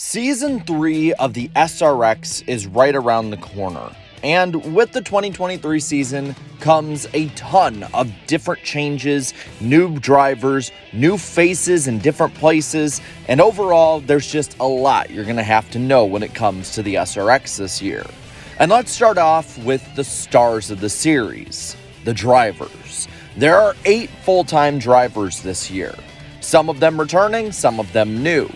Season 3 of the SRX is right around the corner, and with the 2023 season comes a ton of different changes, new drivers, new faces in different places, and overall, there's just a lot you're going to have to know when it comes to the SRX this year. And let's start off with the stars of the series, the drivers. There are 8 full-time drivers this year, some of them returning, some of them new.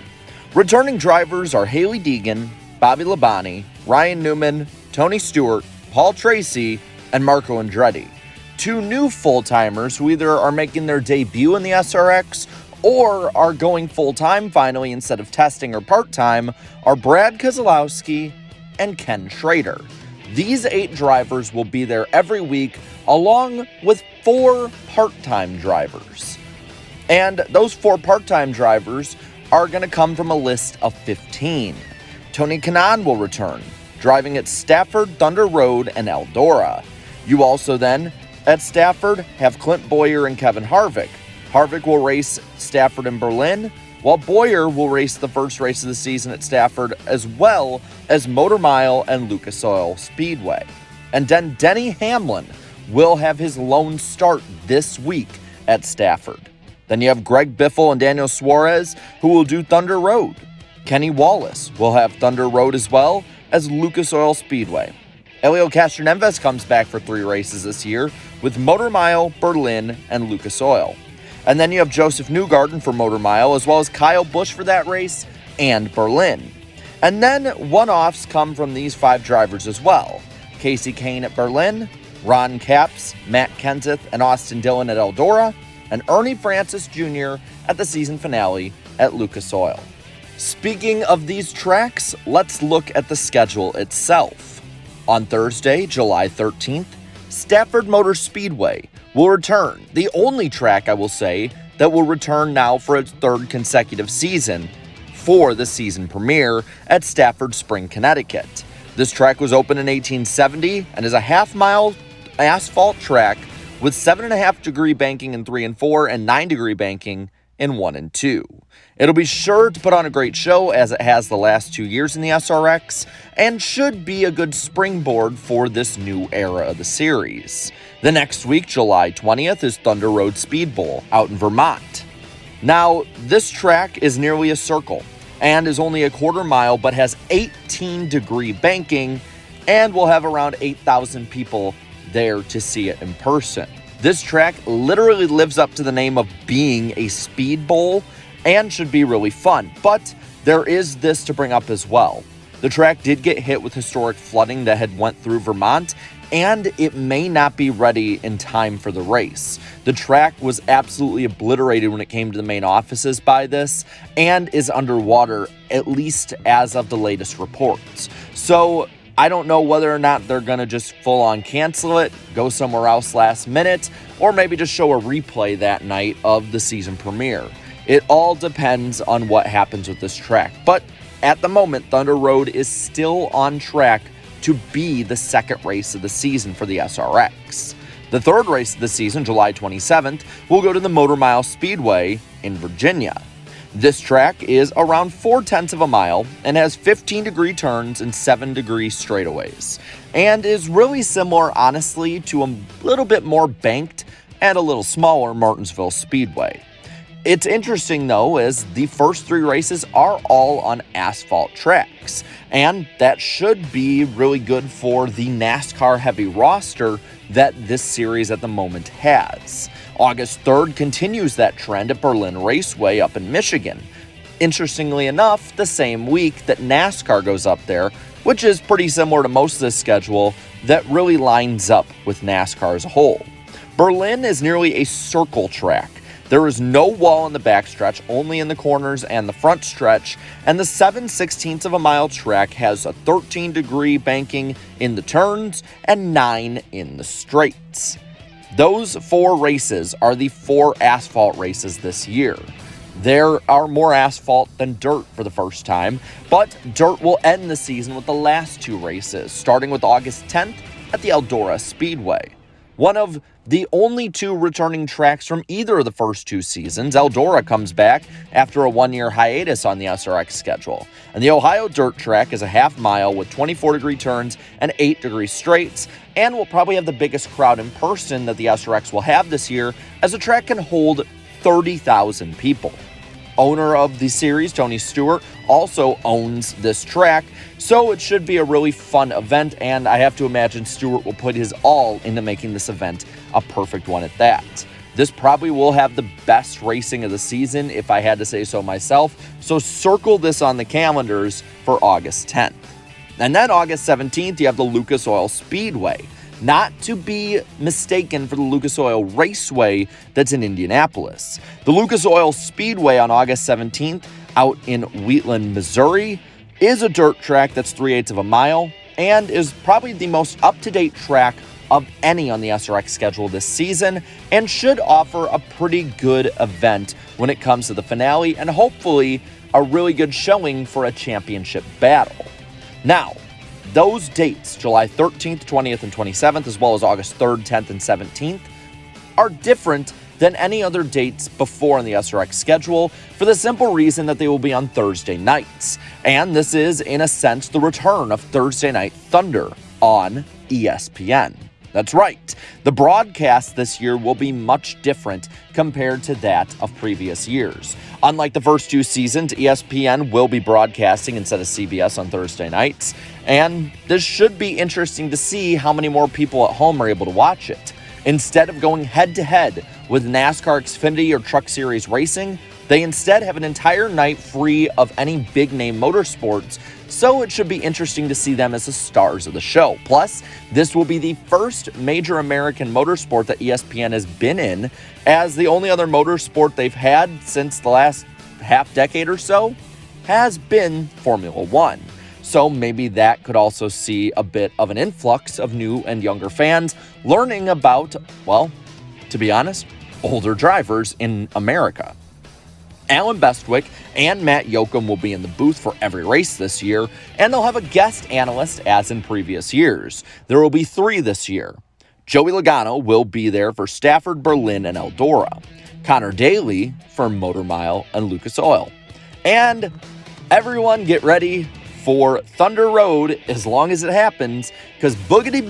Returning drivers are Haley Deegan, Bobby Labonte, Ryan Newman, Tony Stewart, Paul Tracy, and Marco Andretti. 2 new full-timers who either are making their debut in the SRX or are going full-time finally instead of testing or part-time are Brad Keselowski and Ken Schrader. These 8 drivers will be there every week along with 4 part-time drivers. And those 4 part-time drivers are going to come from a list of 15. Tony Kanaan will return, driving at Stafford, Thunder Road, and Eldora. You also then, at Stafford, have Clint Bowyer and Kevin Harvick. Harvick will race Stafford and Berlin, while Bowyer will race the first race of the season at Stafford, as well as Motor Mile and Lucas Oil Speedway. And then Denny Hamlin will have his lone start this week at Stafford. Then you have Greg Biffle and Daniel Suarez, who will do Thunder Road. Kenny Wallace will have Thunder Road as well as Lucas Oil Speedway. Elio Castroneves comes back for 3 races this year with Motor Mile, Berlin, and Lucas Oil. And then you have Joseph Newgarden for Motor Mile, as well as Kyle Busch for that race and Berlin. And then one-offs come from these 5 drivers as well. Casey Kane at Berlin, Ron Capps, Matt Kenseth, and Austin Dillon at Eldora, and Ernie Francis Jr. at the season finale at Lucas Oil. Speaking of these tracks, let's look at the schedule itself. On Thursday, July 13th, Stafford Motor Speedway will return, the only track, I will say, that will return now for its 3rd consecutive season for the season premiere at Stafford Spring, Connecticut. This track was opened in 1870 and is a half-mile asphalt track with 7.5-degree banking in 3 and 4 and 9-degree banking in 1 and 2. It'll be sure to put on a great show as it has the last 2 years in the SRX and should be a good springboard for this new era of the series. The next week, July 20th, is Thunder Road Speed Bowl out in Vermont. Now, this track is nearly a circle and is only a quarter mile but has 18-degree banking and will have around 8,000 people there to see it in person. This track literally lives up to the name of being a speed bowl and should be really fun, but there is this to bring up as well. The track did get hit with historic flooding that had went through Vermont, and it may not be ready in time for the race. The track was absolutely obliterated when it came to the main offices by this and is underwater, at least as of the latest reports. So I don't know whether or not they're going to just full-on cancel it, go somewhere else last minute, or maybe just show a replay that night of the season premiere. It all depends on what happens with this track. But at the moment, Thunder Road is still on track to be the 2nd race of the season for the SRX. The 3rd race of the season, July 27th, will go to the Motor Mile Speedway in Virginia. This track is around 0.4 of a mile and has 15-degree turns and 7-degree straightaways, and is really similar, honestly, to a little bit more banked and a little smaller Martinsville Speedway. It's interesting, though, as the first 3 races are all on asphalt tracks, and that should be really good for the NASCAR-heavy roster that this series at the moment has. August 3rd continues that trend at Berlin Raceway up in Michigan. Interestingly enough, the same week that NASCAR goes up there, which is pretty similar to most of this schedule that really lines up with NASCAR as a whole. Berlin is nearly a circle track. There is no wall in the backstretch, only in the corners and the front stretch, and the 7/16 of a mile track has a 13-degree banking in the turns and 9 in the straights. Those 4 races are the 4 asphalt races this year. There are more asphalt than dirt for the first time, but dirt will end the season with the last 2 races, starting with August 10th at the Eldora Speedway. One of the only two returning tracks from either of the first two seasons. Eldora comes back after a one-year hiatus on the SRX schedule. And the Ohio dirt track is a half mile with 24-degree turns and 8-degree straights, and will probably have the biggest crowd in person that the SRX will have this year, as the track can hold 30,000 people. Owner of the series, Tony Stewart, also owns this track, so it should be a really fun event, and I have to imagine Stewart will put his all into making this event a perfect one at that. This probably will have the best racing of the season, if I had to say so myself, so circle this on the calendars for August 10th. And then August 17th, you have the Lucas Oil Speedway, not to be mistaken for the Lucas Oil Raceway that's in Indianapolis. The Lucas Oil Speedway on August 17th out in Wheatland, Missouri, is a dirt track that's 3/8 of a mile and is probably the most up-to-date track of any on the SRX schedule this season, and should offer a pretty good event when it comes to the finale, and hopefully a really good showing for a championship battle. Now, those dates, July 13th, 20th, and 27th, as well as August 3rd, 10th, and 17th, are different than any other dates before on the SRX schedule, for the simple reason that they will be on Thursday nights. And this is, in a sense, the return of Thursday Night Thunder on ESPN. That's right, the broadcast this year will be much different compared to that of previous years. Unlike the first two seasons, ESPN will be broadcasting instead of CBS on Thursday nights, and this should be interesting to see how many more people at home are able to watch it. Instead of going head-to-head with NASCAR, Xfinity, or Truck Series racing, they instead have an entire night free of any big-name motorsports, so it should be interesting to see them as the stars of the show. Plus, this will be the first major American motorsport that ESPN has been in, as the only other motorsport they've had since the last half-decade or so has been Formula One. So maybe that could also see a bit of an influx of new and younger fans learning about, well, to be honest, older drivers in America. Alan Bestwick and Matt Yoakum will be in the booth for every race this year, and they'll have a guest analyst as in previous years. There will be 3 this year. Joey Logano will be there for Stafford, Berlin, and Eldora. Connor Daly for Motor Mile and Lucas Oil. And everyone get ready for Thunder Road as long as it happens, because boogity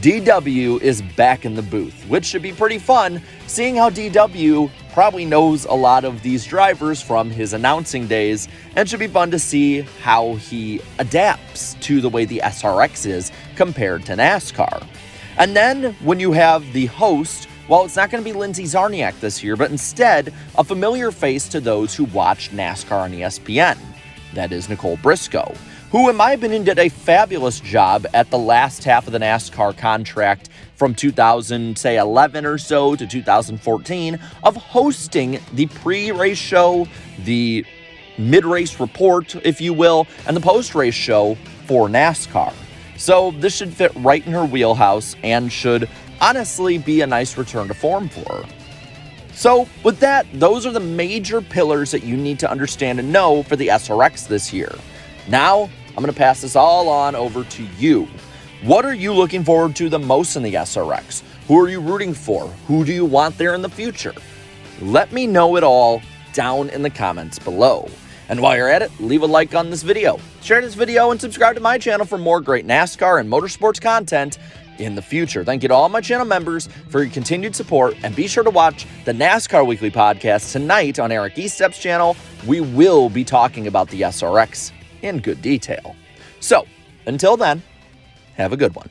DW is back in the booth, which should be pretty fun, seeing how DW probably knows a lot of these drivers from his announcing days, and should be fun to see how he adapts to the way the SRX is compared to NASCAR. And then when you have the host, well, it's not going to be Lindsay Zarniak this year, but instead a familiar face to those who watch NASCAR on ESPN. That is Nicole Briscoe, who in my opinion did a fabulous job at the last half of the NASCAR contract from 2011 or so to 2014 of hosting the pre-race show, the mid-race report, if you will, and the post-race show for NASCAR. So this should fit right in her wheelhouse and should honestly be a nice return to form for her. So with that, those are the major pillars that you need to understand and know for the SRX this year. Now, I'm going to pass this all on over to you. What are you looking forward to the most in the SRX? Who are you rooting for? Who do you want there in the future? Let me know it all down in the comments below. And while you're at it, leave a like on this video, share this video, and subscribe to my channel for more great NASCAR and motorsports content in the future. Thank you to all my channel members for your continued support, and be sure to watch the NASCAR Weekly Podcast tonight on Eric Estep's channel. We will be talking about the SRX in good detail. So, until then, have a good one.